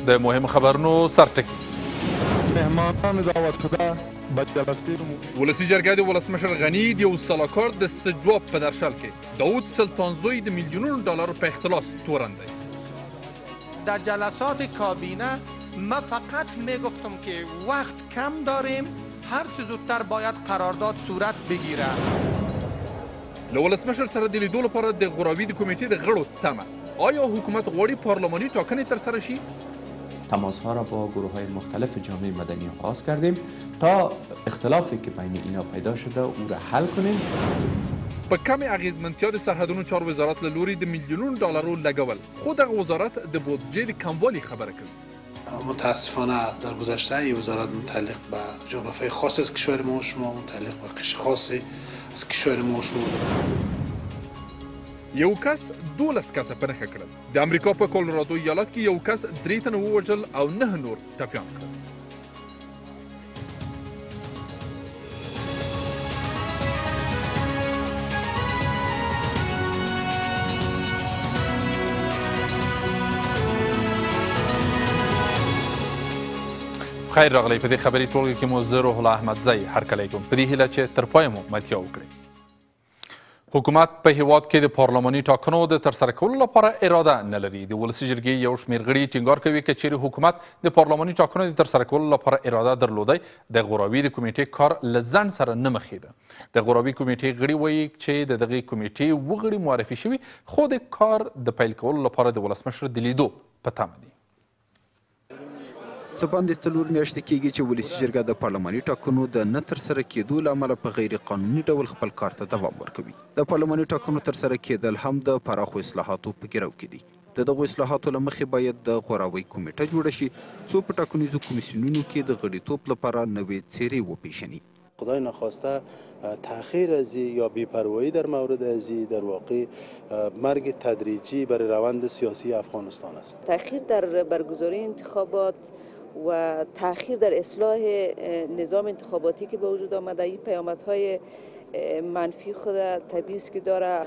د مهم خبرونو سرټکي مهمانان دعوت شده به جلسه ولسي جرګه د ولسمشر غني د یو سلاکار د استجواب په درشل کې داود سلطانزوی د میلیونونو ډالرو په اختلاس تورن دی. در جلسات کابینه ما فقط میگفتم که وقت کم داریم، هر چه زودتر باید قرارداد صورت بگیره. له ولسمشر سره د لیدو لپاره د غوراوي د کمیټې د غړو تمه. آیا حکومت غواړي پارلمانی ټاکنې ترسره شي؟ تماس‌ها را با گروه‌های مختلف جامعه مدنی آغاز کردیم تا اختلافی که بین اینا پیدا شده او را حل کنیم. په کمې اغیزمنتیا د سرحدونو چارو وزارت له لوري د میلیونونو ډالرو لګول، خو دغه وزارت د بودجې د کموالي خبره کوي. متاسفانه در گذشته این وزارت متعلق به جغرافیای خاص از کشور ما شما متعلق به قشر خاصی از کشور ما شما یو کس 12 کسه په نښه کړل. د امریکا په کولورادو ایالت کې یو کس 3 تنه ووژل او 9 نور ټپیان کړل. خیر راغلی. په دې خبري ټولګه کې مو زه روح الله احمدزی هرکلی کوم په دې هیله چې تر پایه مو ملتیا وکړئ. حکومت په هیواد کې د پارلماني ټاکنو د ترسره کولو لپاره اراده نه لري. د ولسي جرګې یو شمېر غړي ټینګار کوي که چیرې حکومت د پارلماني ټاکنو د ترسره کولو لپاره اراده درلودی د غوراوي د کمیټې کار له ځنډ سره نه مخېده. د غوراوي کمیټې غړي وایي چې د دغې کمیټې اووه غړي معرفي شوي، خو د کار د پیل کولو لپاره د ولسمشر د لیدو په تمه دي. څه باندې 4 میاشتې کېږي چې ولسي جرګه د پارلماني ټاکنو د نه ترسره کېدو له امله په غیر قانوني ډول خپل کار ته دوام ورکوي. د پارلماني ټاکنو ترسره کېدل هم د پراخو اصلاحاتو په ګرو کې دي. د دغو اصلاحاتو له مخې باید د غوراوي کمیټه جوړه شي څو په ټاکنیزو کمیسیونونو کې د غړیتوب لپاره نوې څیرې وپیژني. خدای نخواسته تأخیر ازی یا بی‌پروایی در مورد ازی در واقع مرگ تدریجی برای روند سیاسی افغانستان است. تأخیر در برگزاری انتخابات و تأخیر در اصلاح نظام انتخاباتی که به وجود آمده این پیامدهای منفی خود طبیعی است که داره.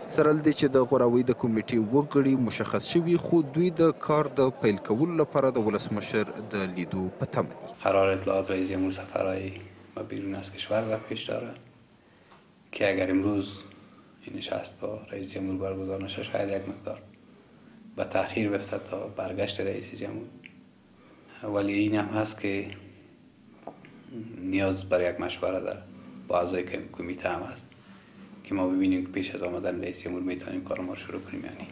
سره له دې چې د غوراوي د کمیټې اووه غړي مشخص شوي، خو دوی د کار د پیل کولو لپاره د ولسمشر د لیدو په تمه دي. قرار اطلاعات رئیس جمهور سفرهای و بیرون از کشور را پیش دارد که اگر امروز این نشست با رئیس جمهور برگزار نشه شاید یک مقدار به تأخیر بیفتد تا برگشت رئیس جمهور، ولی این هم هست که نیاز برای یک مشوره در با اعضای کمیته هم هست که ما ببینیم که پیش از آمدن رئیس جمهور میتونیم کار ما شروع کنیم یا نه.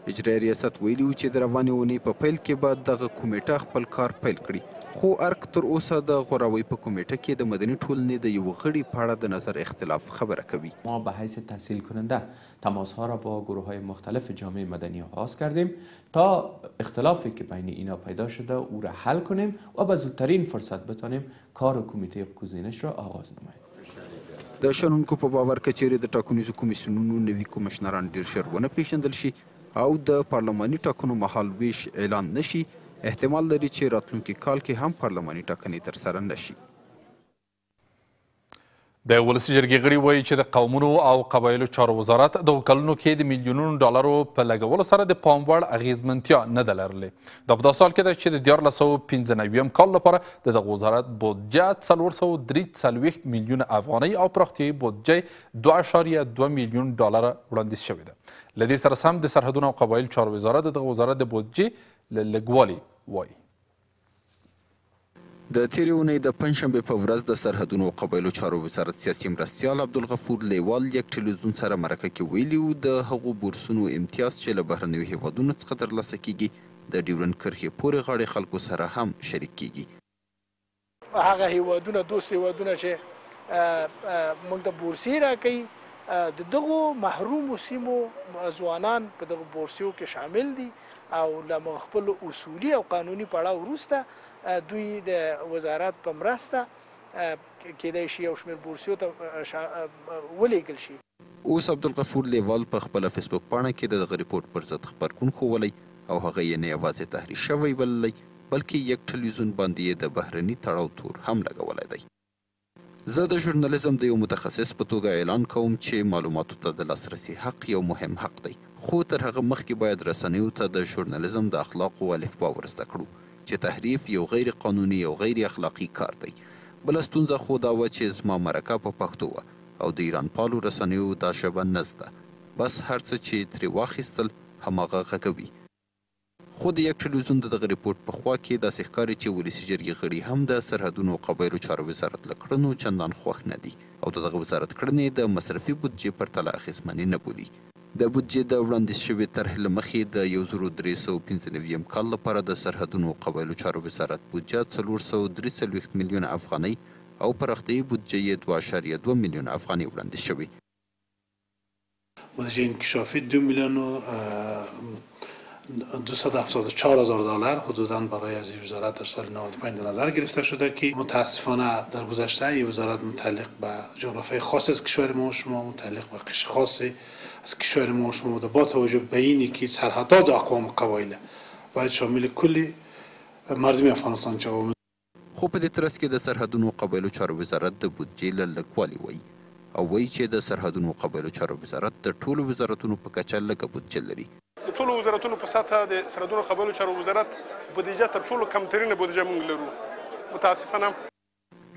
اجرایي ریاست ویلي و چې د روانې اونۍ په پیل کې به دغه کمیټه خپل کار پیل کړي، خو ارګ تر اوسه د غوراوي په کمیټه کې د مدني ټولنې د یو غړي په اړه د نظر اختلاف خبره کوي. ما به حیث تسهیل کننده تماس‌ها را با گروه‌های مختلف جامعه مدنی آغاز کردیم تا اختلافی که بین اینا پیدا شده او را حل کنیم و به زودترین فرصت بتانیم کار کمیته گزینش را آغاز نماییم. د شنونکو په باور که چیرې د ټاکنیزو کمیسیونونو نوي کمشنران ډېر ژر ونه پیژندل شي او د پارلماني ټاکنو مهال ویش اعلان نشي، احتمال لري چې راتلونکي کال کې هم پارلماني ټاکنې ترسره نشي. د ولسي جرګې غړي وایي چې د قومونو او قبایلو چارو وزارت دغو کلونو کې د میلیونونو ډالرو په لګولو سره د پام وړ اغیزمنتیا نه ده لرلې. دا په داسې حال کې ده چې د 1495 کال لپاره د دغه وزارت بودجه 443 میلیون افغانۍ او پراختیایي بودجه 2.2 میلیون ډالره وړاندیز شوې ده. له دې سره سم د سرحدونو او قبایلو چارو وزارت د دغه وزارت د بودجې له لږوالي وایي. د تیرې اونۍ د پنجشنبې په ورځ د سرحدونو او قبایلو چارو وزارت سیاسي مرستیال عبدالغفور لیوال یک ټلویزیون سره مرکه کې ویلي و د هغو بورسونو امتیاز چې له بهرنیو هیوادونو څخه ترلاسه کیږي د ډیورنډ کرښې پورې غاړې خلکو سره هم شریک کیږي. هغه هیوادونه دوست هیوادونه چې موږ ته بورسي راکوي د دغو محرومو سیمو ځوانان په دغو بورسیو کې شامل دي او له خپلو اصولي او قانوني پړاو وروسته دوی د وزارت په مرسته کېدای شي یو شمېر بورسیو ته ولیږل شي. اوس عبدالغفور لیوال په خپله فیسبوک پاڼه کې د دغه ریپورټ پر ضد خبرګون ښوولی او هغه یې نه یوازې تحریف شوی بللی بلکې یک ټلویزیون باندې یې د بهرني تړاو تور هم لګولی دی. زه د ژورنالیزم د یو متخصص په توګه اعلان کوم چې معلوماتو ته د لاسرسي حق یو مهم حق دی، خو تر هغه مخکې باید رسنیو ته د ژورنالیزم د اخلاقو الفبا ورزده کړو چې تحریف یو غیر قانوني او غیر اخلاقي کار دی. بله ستونزه خو دا وه چې زما مرکه په پښتو وه او د ایران پالو رسنیو دا ژبه نه زده، بس هر څه چې ترې واخیستل هماغه غږوي. خو د یک ټلویزیون د دغه ریپورټ په خوا کې داسې ښکاري چې ولسي جرګې غړي هم د سرحدونو او قبایلو چارو وزارت له کړنو چندان خوښ نه دي او د دغه وزارت کړنې د مصرفي بودجې پرتله اخیستمنې نه بولي. د بودجې د وړاندیز شوې طرحې له مخې د 1395 کال لپاره د سرحدونو او قبایلو چارو وزارت بودجه 443 میلیون افغانۍ او پراختیایي بودجه یې 2.2 میلیون افغانۍ وړاندیز شوې. بودجه انکشافی 2 میلیون و 274 هزار دلار حدوداً برای از این وزارت در سال 95 در نظر گرفته شده که متاسفانه در گذشته این وزارت متعلق به جغرافیای خاص از کشور ما شما متعلق به قشر خاصی از کشور ما شما با توجه به اینی که سرحدات اقوام قبایل باید شامل کلی مردم افغانستان شود. خو په دې ترڅ کې د سرحدونو او قبایلو چارو وزارت د بودجې له لږوالي وایي او وایي چې د سرحدونو او قبایلو چارو وزارت د ټولو وزارتونو په کچه لږه بودجه لري. د ټولو وزارتونو په سطحه د سرحدونو قبایلو چارو وزارت بودیجه تر ټولو کمترینه بودیجه موږ لرو. متاسفانه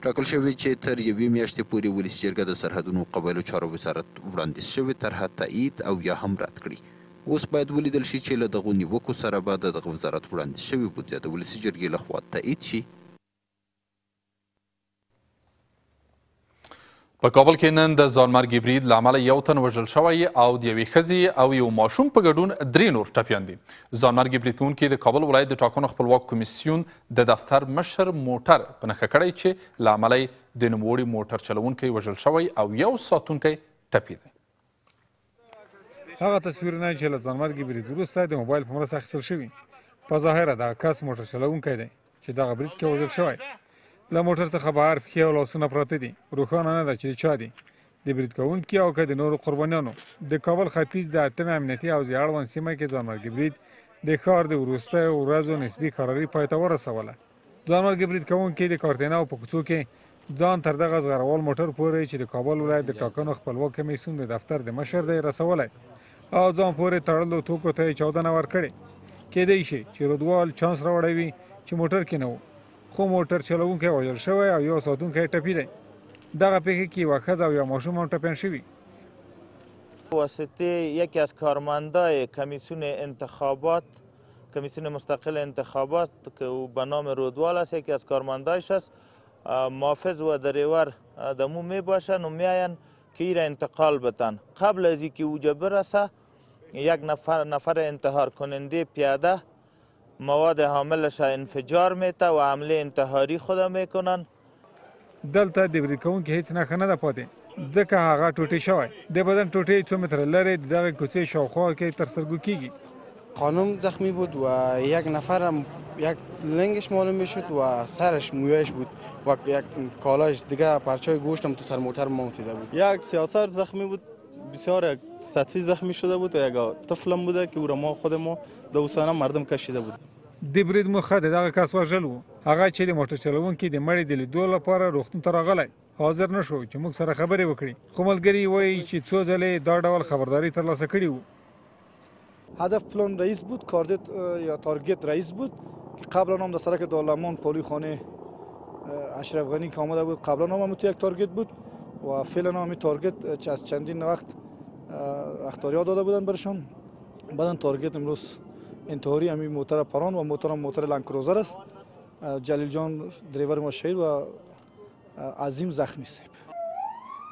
ټاکل شوی چې تر یوې میاشتې پورې ولسي جرګه د سرحدونو او قبایلو چارو وزارت وړاندیز شوې طرحه تایید او یا هم رد کړي. اوس باید ولیدل شي چې له دغو نیوکو سره به د دغه وزارت وړاندیز شوې بودجه د ولسي جرګې لخوا تایید شي. په کابل کې نن د ځانمرګي برید له امله یو تن وژل شوی او د یوې ښځې او یو ماشوم په ګډون 3 نور ټپیان دي. ځانمرګي برید کوونکي د کابل ولایت د ټاکنو خپلواک کمیسیون د دفتر مشر موټر په نښه کړی چې له امله یې د نوموړي موټر چلوونکی وژل شوی او یو ساتونکی ټپي دی. هغه تصویرونه چې له ځانمرګي برید وروسته د موبایل په مرسته اخیستل شوي په ظاهره دغه کس موټر چلوونکی دی چې دغه برید کې وژل شوی. له موټر څخه بهر پښې او لاسونه پراته دي. روښانه نه ده چې د چا دي، د برید کوونکي او که د نورو قربانیانو. د کابل ختیځ د 8 امنیتي حوزې اړوند سیمه کې ځانمرګي برید د ښار د وروستیو ورځو نسبي کراري پای ته ورسوله. ځانمرګي برید کوونکي د کارتیناو په کوڅو کې ځان تر دغه زغروال موټر پورې چې د کابل ولایت د ټاکنو خپلواک کمیسیون د دفتر د مشر دی رسولی او ځان پورې تړلو توکو ته یې چاودنه ورکړې. کیدای شي چې رودوال چانس راوړی وي چې موټر کې نه و، خو موټر چلوونکی وژل شوی او یو ساتونکی ټپي دی. دغه پیښه کې یوه ښځه او یو ماشوم هم ټپیان شوي. واسطه یکی از کارمندای کمیسیون مستقل انتخابات که او به نام رودوال است، یکی از کارمندایش است، محافظ و دریور دمو می باشن و میاین که ای را انتقال بتن. قبل از اینکه اوجا برسه یک نفر انتحار کننده پیاده مواد حاملش انفجار میته و حمله انتحاری خود میکنن. دلته د برید کوونکي هیڅ نښه نه ده پاتې ځکه هغه ټوټې شوی. د بدن ټوټې 2 متره لرې د دغه کوڅې شاوخوا کې ترسرګو کیږي. خانم زخمی بود و یک نفر یک لنگش معلوم میشد و سرش مویش بود و یک کالاش دیگه پرچای گوشت هم تو سر موتر مانفیده بود. یک سیاسر زخمی بود، بسیار یک سطحی زخمی شده بود. یک طفلم بوده که او را ما خود ما دوستانه مردم کشیده بود. د برید موخه د دغه کس وژل و. هغه چې د موټر چلوونکي د مړي د لیدو لپاره روغتون ته راغلی حاضر نه شو چې موږ سره خبرې وکړي، خو ملګري وایي چې څو ځلې دا ډول خبرداری ترلاسه کړي وو. هدف پلان رئیس بود، کاردیت یا تارگت رئیس بود که قبلا هم در سرک دارالمان پالی خانه اشرف غنی که آمده بود قبلا هم یک تارگت بود و فعلا هم تارگت از چندین وقت اختیارات داده بودن برشان. بعدن تارگت امروز انتحاری همین موتر پران و موتر لنکروزر است. جلیل جان دریور ما شهید و عظیم زخمی است.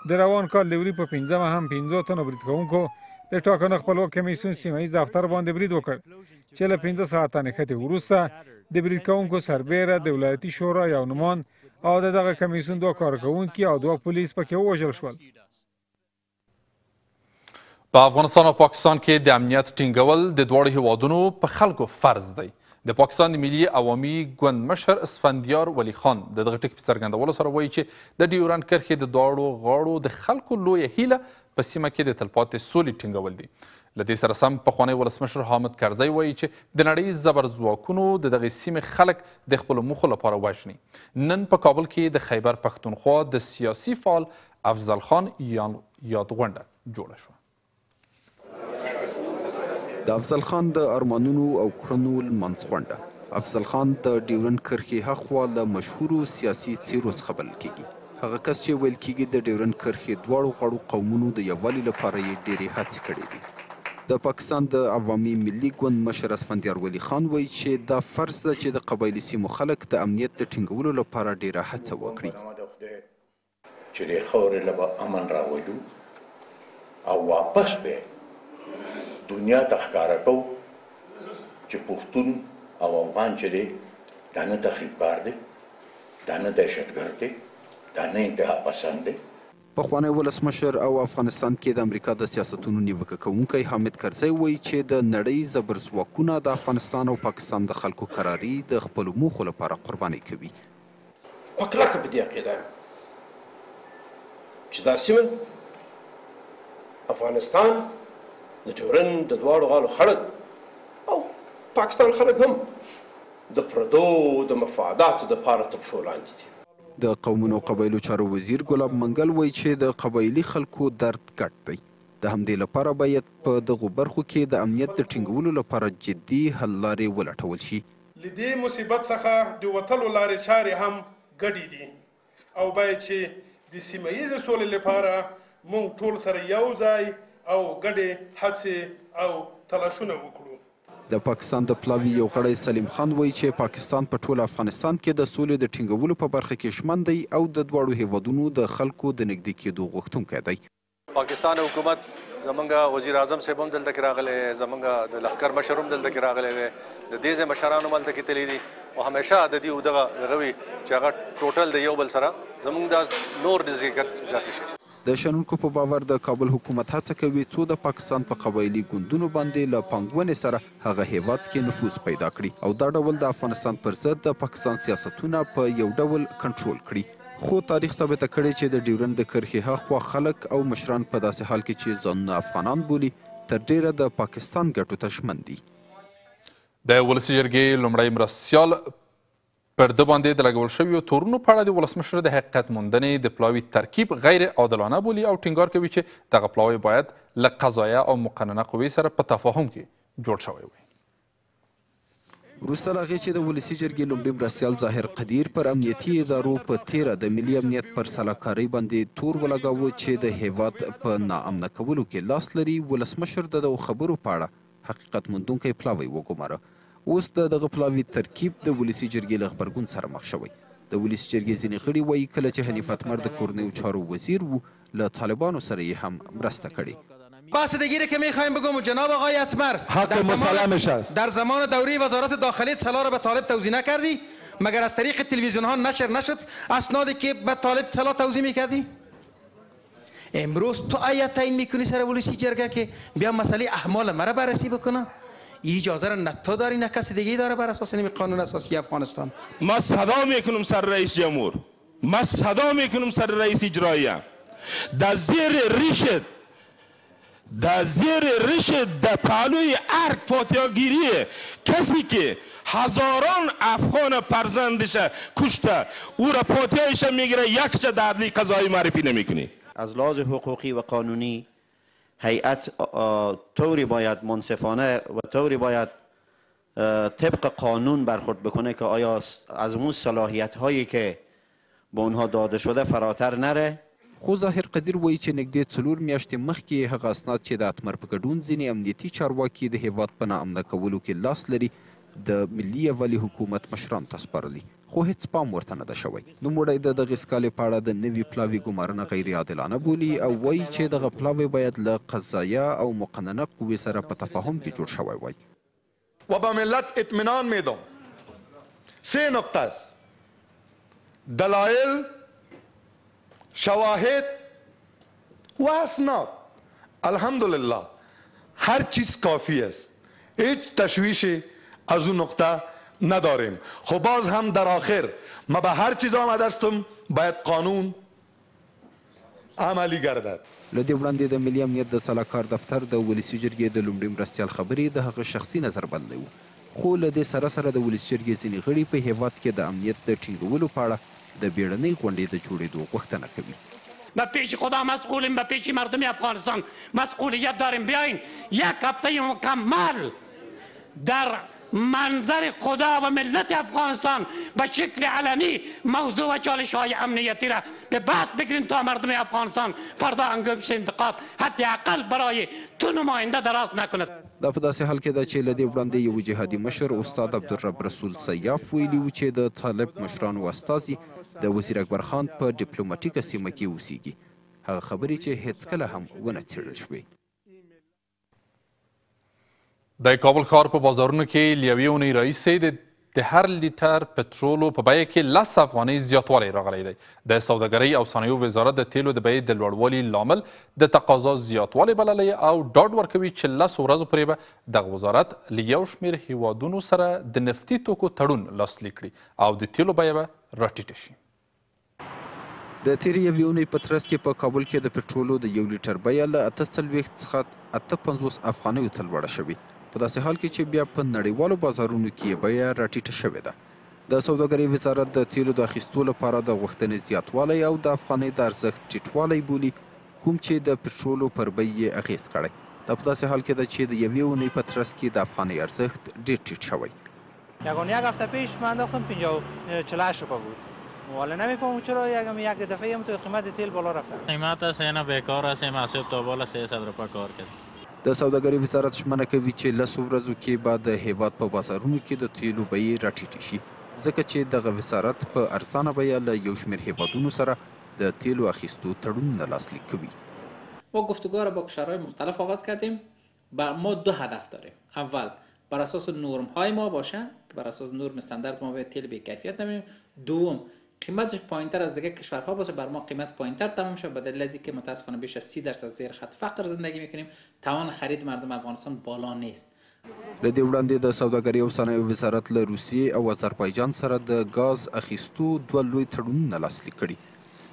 د روان کال د وری په 15 هم 15 تنو برید کوونکو د ټاکنو خپلواک کمیسیون سیمه‌ایز دفتر باندې برید وکړ چې له 15 ساعته نښتې وروسته د برید کوونکو سربیره د ولایتي شورا یو نومان او د دغه کمیسیون 2 کارکوونکي او 2 پولیس پکې ووژل شول. په افغانستان او پاکستان کې د امنیت ټینګول د دواړو هیوادونو په خلکو فرض دی. د پاکستان د ملي عوامي ګوند مشر اسفندیار ولی خان د دغه ټکي په څرګندولو سره وایي چې د ډیورنډ کرښې د دواړو غاړو د خلکو لویه هیله په سیمه کې د تلپاتې سولې ټینګول دي. له دې سره سم پخوانی ولسمشر حامد کرزی وایي چې د نړۍ زبر ځواکونو د دغې سیمې خلک د خپلو موخو لپاره وژني. نن په کابل کې د خیبر پښتونخوا د سیاسي فعال افضل خان یاد غونډه جوړه شوه. د افضل خان د ارمانونو او کړنو لمانځ غونډه. افضل خان د ډیورنډ کرښې هاخوا له مشهورو سیاسي څیرو څخه بلل کیږي. هغه کس چې ویل کیږي د ډیورنډ کرښې دواړو غړو قومونو د یووالي لپاره یې ډېرې هڅې کړې دي. د پاکستان د عوامي ملي ګوند مشر اسفندیار ولي خان وایي چې دا فرض ده چې د قبایلي سیمو خلک د امنیت د ټینګولو لپاره ډېره هڅه وکړي. چې د خاورې له به امن راولو او واپس به دنیا ته ښکاره کوو چې پښتون او افغان چې دی دا نه تخریبکار دی، دا نه دهشتګرد دی، دا نه انتها پسند دی. پخوانی ولسمشر او افغانستان کې د امریکا د سیاستونو نیوکه کوونکی حامد کرزی وایي چې د نړۍ زبرځواکونه د افغانستان او پاکستان د خلکو کراري د خپلو موخو لپاره قرباني کوي. په کلکه په دې عقیده یم چې دا سیمه افغانستان د ډیورنډ د دواړو غاړو خلک او پاکستان خلک هم د پردو د مفاداتو دپاره تر پښو لاندې دي. د قومونو او قبایلو چارو وزیر ګلاب منګل وایي چې د قبایلي خلکو درد ګډ دی. د همدې لپاره باید په دغو برخو کې د امنیت د ټینګولو لپاره جدي حل لارې ولټول شي. له دې مصیبت څخه د وتلو لارې چارې هم ګډې دي او باید چې د سیمه ییزې سولې لپاره موږ ټول سره یو ځای او ګډې هڅې او تلاشونه وکړو. د پاکستان د پلاوي یو غړی سلیم خان وایي چې پاکستان په ټول افغانستان کې د سولې د ټینګولو په برخه کې ژمن دی او د دواړو هیوادونو د خلکو د نږدې کېدو غوښتونکی دی. پاکستان حکومت زمونږ وزیر اعظم صاحب هم دلته کې راغلی، زمونږ د لښکر مشر هم دلته کې راغلی دی، د دې ځای مشران هم هلته کې تللي دي او همیشه د دې دغه وي چې هغه ټوټل د یو بل سره زمونږ دا نور نزدېکت زیاتې شي. د شنونکو په باور د کابل حکومت هڅه کوي څو د پاکستان په قبایلي ګوندونو باندې له پانګونې سره هغه هیواد کې نفوذ پیدا کړي او دا ډول د افغانستان پر ضد د پاکستان سیاستونه په یو ډول کنټرول کړي. خو تاریخ ثابته کړې چې د ډیورنډ د کرښې هاخوا خلک او مشران په داسې حال کې چې ځانونه افغانان بولي تر ډیره د پاکستان ګټو ته ژمن دي. د ولسي جرګې لومړی مرستیال پر ده باندې د لګول شویو تورونو په اړه د ولسمشر د حقیقت موندنې د پلاوي ترکیب غیر عادلانه بولي او ټینګار کوي چې دغه پلاوی باید له قضایه او مقننه قوې سره په تفاهم کې جوړ شوی وي. وروسته له هغې چې د ولسي جرګې لومړي مرستیال ظاهر قدیر پر امنیتي ادارو په تیره د ملي امنیت پر سلاکارۍ باندې تور ولګاوه چې د هیواد په ناامنه کولو کې لاس لري، ولسمشر د دغو خبرو په اړه حقیقت موندونکی پلاوی وګوماره. اوس د دغه پلاوي ترکیب د ولسي جرګې له غبرګون سره مخ شوی. د ولسي جرګې ځینې غړي وایي کله چې حنیف اتمر د کورنیو چارو وزیر و له طالبانو سره یې هم مرسته کړې. باسدگی که میخوایم بگم جناب آقای اتمر حق مسلمش است. در زمان دوره وزارت داخلی طلا را به طالب توزیع نکردی مگر از طریق تلویزیون ها نشر نشد اسنادی که به طالب طلا توزیع میکردی؟ امروز تو آیا تعیین میکنی سر ولسی جرگه که بیا مسئله احمال مرا بررسی بکنه؟ اجازه را نه تو داری نه کسی دیگه داره بر اساس نمی قانون اساسی افغانستان. ما صدا میکنم سر رئیس جمهور، ما صدا میکنم سر رئیس اجراییه در زیر رشد در پهلوی ارگ فاتحه‌گیری کسی که هزاران افغان فرزندش کشته او را فاتحه‌اش میگیره یکش در عدلی قضایی معرفی نمیکنی. از لحاظ حقوقی و قانونی هیئت طوری باید منصفانه و طوری باید طبق قانون برخورد بکنه که آیا از اون صلاحیت هایی که به اونها داده شده فراتر نره. خو ظاهر قدیر وایي چې نږدې 4 میاشتې مخکې هغه اسناد چې د اتمر په ګډون ځینې امنیتي چارواکي د هیواد په ناامنه کولو کې لاس لري د ملي یووالي حکومت مشرانو ته سپارلي خو هیڅ پام ورته نه ده شوی. نوموړی د دغې سکالې په اړه د نوي پلاوي ګمارنه غیر عادلانه بولي او وایي چې دغه پلاوی باید له قضایه او مقننه قوې سره په تفاهم کې جوړ شوی وای. و به ملت اطمینان میدم 3 نقطه است: دلایل، شواهد و اسناد. الحمدلله هر چیز کافی است، هیچ تشویشی از اون نقطه نداریم. خب باز هم در آخر ما به هر چیز آمده استم باید قانون عملی گردد. له دې وړاندې د ملي امنیت د سلاکار دفتر د ولسي جرګې د لومړي مرستیال خبرې د هغه شخصي نظر بدلی و، خو له دې سره سره د ولسي جرګې ځینې غړي په هیواد کې د امنیت د ټینګولو په اړه د بیړنۍ غونډې د جوړېدو غوښتنه کوي. به پیش خدا مسئولیم، به پیش مردم افغانستان مسئولیت داریم. بیاین یک هفته مکمل در منظر خدا و ملت افغانستان به شکل علنی موضوع و چالش های امنیتی را به بحث بگیرین تا مردم افغانستان فردا انگشت انتقاد حداقل برای تو نماینده دراز نکند. دا په داسې حال کې ده چې له دې وړاندې یو جهادي مشر استاد عبدالرب رسول سیاف ویلي و چې د طالب مشرانو استازي د وزیر اکبر خان په ډیپلوماټیکه سیمه کې اوسیږي، هغه خبرې چې هیڅکله هم ونه څېړل شوې. د کابل ښار په بازارونو کې له یوې اونۍ راهیسې د هر لیټر پټرولو په بیه کې 10 افغانۍ زیاتوالی راغلی دی. د سوداګرۍ او صنایعو وزارت د تیلو د بیې د لوړوالي لامل د تقاضا زیاتوالی بللی او ډاډ ورکوي چې 10 ورځو پورې به دغه وزارت له یو شمېر هیوادونو سره د نفتي توکو تړون لاسلیک کړي او د تیلو بیه به راټیټه شي. د تیرې یوې اونۍ په ترڅ کې په کابل کې د پټرولو د یو لیټر بیه له 48 څخه 58 افغانیو ته لوړه شوې، په داسې حال کې چې بیا په نړیوالو بازارونو کې بیه راټیټه شوې ده. د سوداګرۍ وزارت د تیلو د اخیستو لپاره د غوښتنې زیاتوالی او د افغانۍ د ارزښت ټیټوالی بولي، کوم چې د پټرولو پر بیې یې اغیز کړی. دا په داسې حال کې ده چې د یوې اونۍ په ترڅ کې د افغانۍ ارزښت ډېر ټیټ شوی. یک هفته پیش من انداختم 48 روپیه بود. ولی نمیفهمم چرا یک دفعه هم تو قیمت تیل بالا رفته. قیمت سینا بیکار است، محسوب تا بالا 300 روپیه کار کرد. د سوداګرۍ وزارت ژمنه کوي چې 10 ورځو کې به د هیواد په بازارونو کې د تیلو بیې راټیټې شي، ځکه چې دغه وزارت په ارزانه بیه له یو شمېر هیوادونو سره د تیلو اخیستو تړونونه لاسلیک کوي. ما گفتگو را با کشورهای مختلف آغاز کردیم و ما 2 هدف داریم. اول بر اساس نرم های ما باشه که بر اساس نرم استاندارد ما به تیل به کیفیت نمیدیم. دوم قیمتش پایینتر از دیگه کشورها باشه، بر ما قیمت پایینتر تمام شه، به دلیل که متاسفانه بیش از 30% زیر خط فقر زندگی میکنیم، توان خرید مردم افغانستان بالا نیست. له دې وړاندې د سوداګرۍ او صنایعو وزارت له روسیې او آذربایجان سره د ګاز اخیستو 2 لوی تړونونه لاسلیک کړي.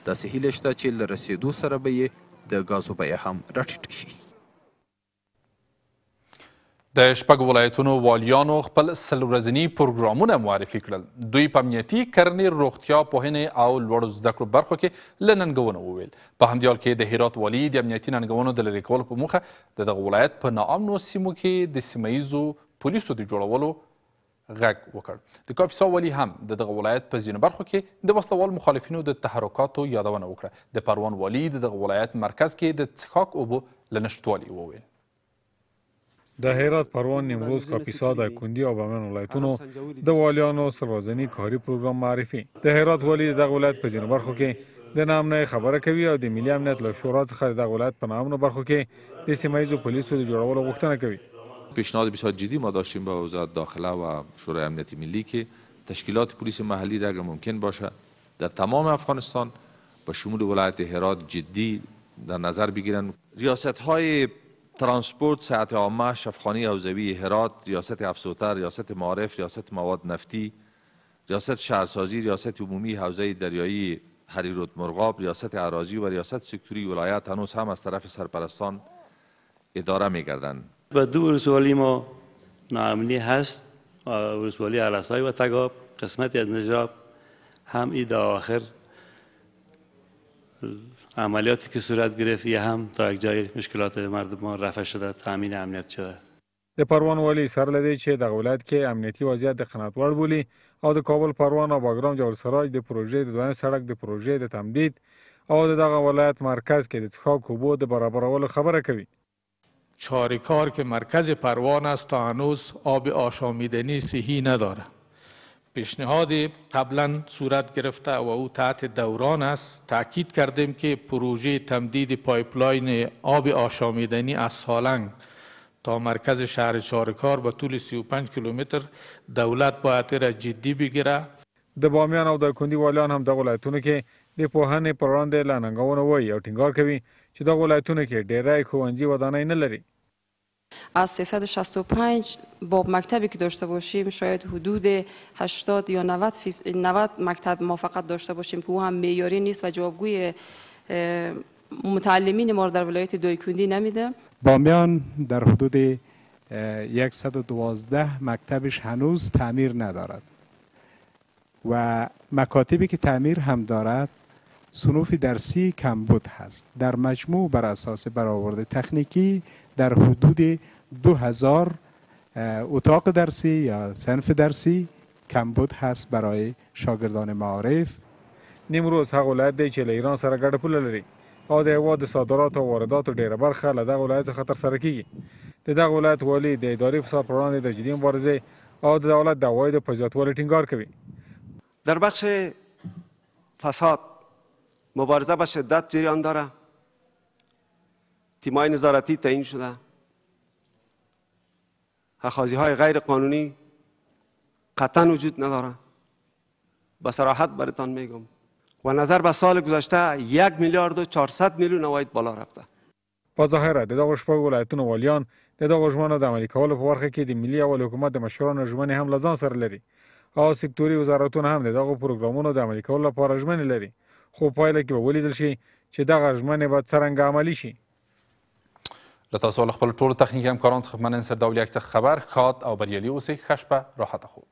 داسې هیله شته چې له رسېدو سره به یې د ګازو بیه هم راټیټه شي. د شپږ ولایتونو والیانو خپل 100 ورځني پروګرامونه معرفي کړل. دوی په امنیتي، کرنې، روغتیا، پوهنې او لوړو زده کړو برخو کې له ننګونو وویل. په همدې حال کې د هرات والي د امنیتي ننګونو د لرې کولو په موخه د دغه ولایت په ناامنو سیمو کې د سیمه ییزو پولیسو د جوړولو غږ وکړ. د کاپیسا والي هم د دغه ولایت په ځینو برخو کې د وسلوال مخالفینو د تحرکاتو یادونه وکړه. د پروان والي د دغه ولایت مرکز کې د څښاک اوبو له نشتوالي وویل. د هرات، پروان، نیمروز، کاپیسا، دایکنډي او بامیان ولایتونو د والیانو 100 ورځني کاري پروګرام معرفي. د هرات والي د دغه ولایت په ځینو برخو کې د ناامنۍ خبره کوي او د ملي امنیت له شورا څخه د دغه ولایت په ناامنو برخو کې د سیمه ییزو پولیسو د جوړولو غوښتنه کوي. پیشنهاد بسیار جدی ما داشتیم با وزارت داخله و شورای امنیتی ملی که تشکیلات پلیس محلی را اگر ممکن باشه در تمام افغانستان با شمول ولایت هرات جدی در نظر بگیرن. ریاست‌های ترانسپورت، صحت عامه، شفاخانه حوزوی هرات، ریاست افسوتر، ریاست معارف، ریاست مواد نفتی، ریاست شهرسازی، ریاست عمومی حوزه دریایی حریرود مرغاب، ریاست اراضی و ریاست سکتوری ولایت هنوز هم از طرف سرپرستان اداره می‌گردند. به 2 ولسوالی ما ناامنی هست، ولسوالی علسای و تگاب، قسمتی از نجراب هم ای در آخر عملیاتی که صورت گرفت یا هم تا یک جای مشکلات مردم ما رفع شده، تامین امنیت شده. د پروان والی سره لدی چې د ولایت کې امنیتي وضعیت د قناعت وړ بولي او د کابل، پروان او باګرام جوړسراج د پروژې د دویم سړک د پروژې د تمدید او د دغه ولایت مرکز کې د څښاک اوبو د برابرولو خبره کوي. چاریکار که مرکز پروان است تا هنوز آب آشامیدنی صحی نداره. پیشنهاد قبلا صورت گرفته و او تحت دوران است. تاکید کردیم که پروژه تمدید پایپلاین آب آشامیدنی از سالنگ تا مرکز شهر چاریکار به طول 35 کیلومتر دولت باید را جدی بگیره. د بامیان او دایکنډي والیان هم دغه ولایتونو کې د پوهنې پر وړاندې له ننګونو وایي او ټینګار کوي چې دغه ولایتونو کې ډیری ښوونځي ودانۍ نه لري. از 365 باب مکتبی که داشته باشیم شاید حدود 80 یا 90 مکتب ما فقط داشته باشیم که او هم معیاری نیست و جوابگوی متعلمین ما در ولایت دایکنډي نمیده. بامیان در حدود 112 مکتبش هنوز تعمیر ندارد و مکاتبی که تعمیر هم دارد صنوف درسی کمبود هست. در مجموع بر اساس برآورد تکنیکی در حدود 2000 اتاق درسی یا صنف درسی کمبود هست برای شاگردان معارف. نیمروز هغه ولایت دی چې له ایران سره ګډه پوله لري او د هېواد د صادراتو او وارداتو ډېره برخه له دغه ولایت څخه ترسره کیږي. د دغه ولایت والي د اداري فساد پر وړاندې د جدي مبارزې او د دولت د عوایدو په زیاتوالي ټینګار کوي. در بخش فساد مبارزه به شدت جریان داره. تیم‌های نظارتی تعیین شده. اخاذی‌های غیر قانونی قطعا وجود نداره. با صراحت براتان میگم و نظر به سال گذشته 1 میلیارد و 400 میلیون عواید بالا رفته. په ظاهره د دغو شپږو ولایتونو والیان د دغو ژمنو د عملي کولو په برخه کې د ملي او حکومت د مشرانو ژمنې هم له ځان سره لري او سکتوري وزارتونه هم د دغو پروګرامونو د عملي کولو لپاره ژمنې لري، خو پایله کې به ولیدل شي چې دغه ژمنې به څرنګه عملي شي. له تاسو له خپل ټولو تخنیکي همکارانو څخه مننه سرداولیک څخه خبر ښاد او بریالي اوسئ. ښه شپه راحته خوب.